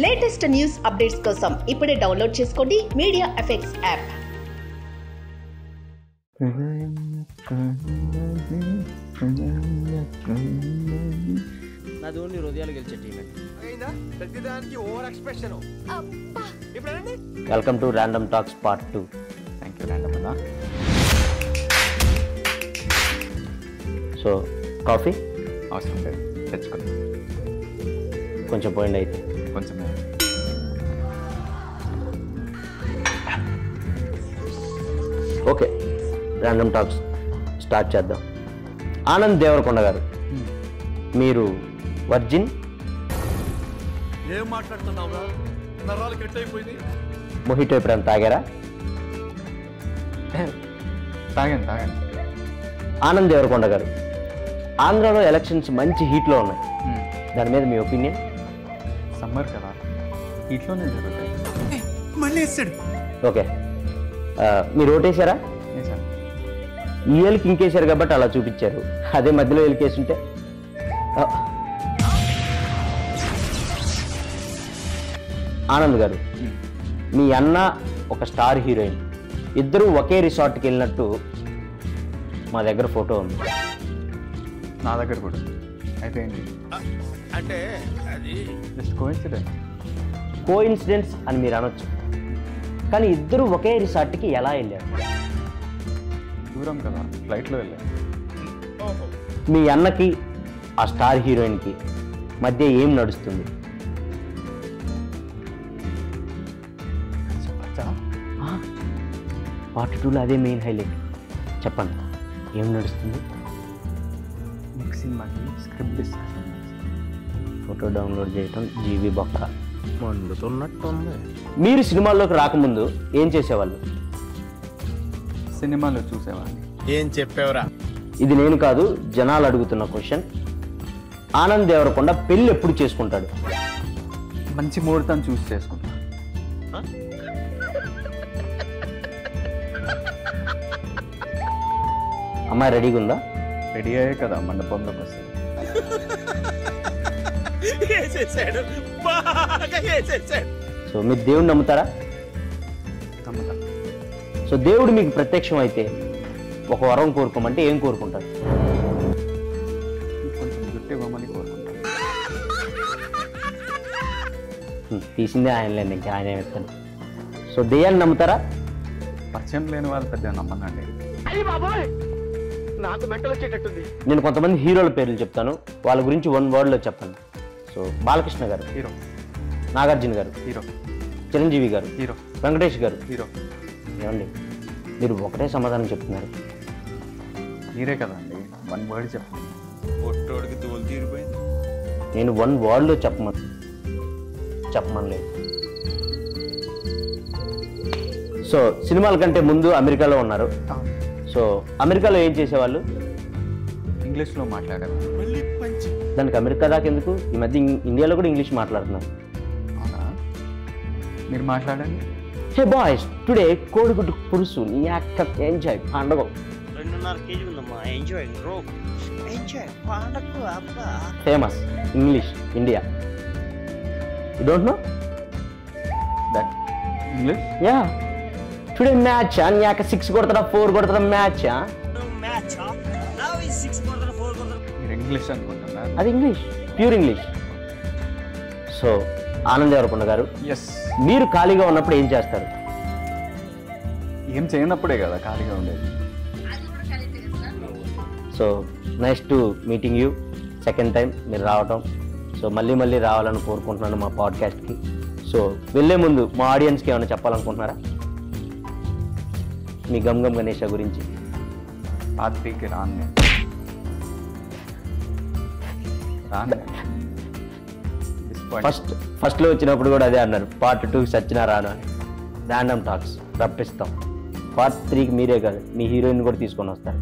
Latest news updates కోసం ఇప్పుడే download చేసుకోండి మీడియా ఎఫెక్ట్స్ యాప్. నాది ఓన్లీ హృదయాలు గెలిచే టీమే. Welcome to random talks part 2. Thank you random అన్న. సో కాఫీ అవసరం లేదు, తెచ్చుకుందాం. కొంచెం పోయింది అయితే కొంచెం ఓకే. ర్యాండమ్ టాక్స్ స్టార్ట్ చేద్దాం. ఆనంద్ దేవరకొండ గారు, మీరు వర్జిన్? ఏం మాట్లాడుతున్నావురా? నరాలు కట్ అయిపోయింది. మొహిటో ఎప్పుడైనా తాగారా? తాగాను. ఆనంద్ దేవరకొండ గారు, ఆంధ్రాలో ఎలక్షన్స్ మంచి హీట్లో ఉన్నాయి, దాని మీద మీ ఒపీనియన్? సమ్మర్ కదా, హీట్లోనే జరుగుతాయి. మళ్ళీ వేసాడు. ఓకే, మీరు ఓటేశారా? సార్, ఈ ఏళ్ళకి ఇంకేశారు కాబట్టి అలా చూపించారు, అదే మధ్యలో ఏళ్ళకేసుంటే ఆనంద్ గారు, మీ అన్న ఒక స్టార్ హీరోయిన్, ఇద్దరు ఒకే రిసార్ట్కి వెళ్ళినట్టు మా దగ్గర ఫోటో ఉంది. నా దగ్గర కూడా. అయితే ఏంటి అంటే అది జస్ట్ కోఇన్సిడెంట్. కోఇన్సిడెన్స్ అని మీరు అనొచ్చు, కానీ ఇద్దరు ఒకే రిసార్ట్కి ఎలా వెళ్ళారు? దూరం కదా, ఫ్లైట్లో వెళ్ళాను. మీ అన్నకి ఆ స్టార్ హీరోయిన్కి మధ్య ఏం నడుస్తుంది? పార్ట్ 2లో అదే మెయిన్ హైలైట్. చెప్పండి, ఏం నడుస్తుంది? నెక్స్ట్ సినిమాకి స్క్రిప్ట్ డిస్కషన్. ఫోటో డౌన్లోడ్ చేయటం జీబీ బొక్క. మండుతున్నట్టుంది. మీరు సినిమాల్లోకి రాకముందు ఏం చేసేవాళ్ళు? సినిమాలో చూసేవాడిని. ఏం చెప్పావురా? ఇది నేను కాదు, జనాలు అడుగుతున్న క్వశ్చన్. ఆనంద్ దేవరకొండ పెళ్ళి ఎప్పుడు చేసుకుంటాడు? మంచి ముహూర్తం చూసి చేసుకుంటా. అమ్మాయి రెడీగా ఉందా? రెడీ అయ్యే కదా మండపంలోకి వస్తుంది. సో మీరు దేవుడిని నమ్ముతారా? నమ్ముతా. సో దేవుడు మీకు ప్రత్యక్షం అయితే ఒక వరం కోరుకోమంటే ఏం కోరుకుంటారు? కొంచెం జుట్టు ఇవ్వమని కోరుకుంటా. తీసిందే ఆయనలేండి, ఇంకా ఆయన ఏమిస్తాను. సో దెయ్యాన్ని నమ్ముతారా? పరిచయం లేని వాళ్ళు పెద్ద నమ్మనండి. నాకు మెంటల్ వచ్చేటట్టుంది. నేను కొంతమంది హీరోల పేర్లు చెప్తాను, వాళ్ళ గురించి 1 wordలో చెప్పండి. సో బాలకృష్ణ గారు, హీరో. నాగార్జున గారు, హీరో. చిరంజీవి గారు, హీరో. వెంకటేష్ గారు, హీరో. ఏమండి మీరు ఒకటే సమాధానం చెప్తున్నారు? మీరే కదండి 1 word చెప్పండి. పొట్టోడికి తోలు తీరిపోయింది. నేను 1 wordలో చెప్పమనలేదు. సో సినిమాల కంటే ముందు అమెరికాలో ఉన్నారు. సో అమెరికాలో ఏం చేసేవాళ్ళు? ఇంగ్లీష్లో మాట్లాడేవాళ్ళు. మళ్ళీ పంచి. దానికి అమెరికా దాకా ఎందుకు? ఈ మధ్య ఇండియాలో కూడా ఇంగ్లీష్ మాట్లాడుతున్నారు. అవునా? మీరు మాట్లాడండి. హే బాయ్స్, టుడే కోడిగుడ్డు పురుసు నీ అక్క ఎంజాయ్ పండగ. 2.5 kg ఉందమ్మా. ఎంజాయ్ బ్రో, ఎంజాయ్ పండగ అబ్బా. Famous English India. You don't know that English? Yeah, today match నీ అక్క 6 కొడతారా 4 కొడతారా మ్యాచ్? మ్యాచ్ నౌ ఇస్ 6 కొడతారు 4 కొడతారు. మీరు ఇంగ్లీష్ అనుకుంటున్నారు? అది English, pure English. So Anand Devarakonda గారు, ఎస్. మీరు ఖాళీగా ఉన్నప్పుడు ఏం చేస్తారు? ఏం చేయనప్పుడే కదా ఖాళీగా ఉండేది. So nice to meeting you, second time మీరు రావటం. సో మళ్ళీ రావాలని కోరుకుంటున్నాను మా పాడ్కాస్ట్కి. సో వెళ్ళే ముందు మా ఆడియన్స్కి ఏమైనా చెప్పాలనుకుంటున్నారా మీ గమ్ గణేష గురించి? పార్టీకి రాను. ఫస్ట్లో వచ్చినప్పుడు కూడా అదే అన్నారు, పార్ట్ 2 సచ్చినా రాను అని. Random talks రప్పిస్తాం. పార్ట్ 3కి మీరే కాదు, మీ హీరోయిన్ కూడా తీసుకొని వస్తారు.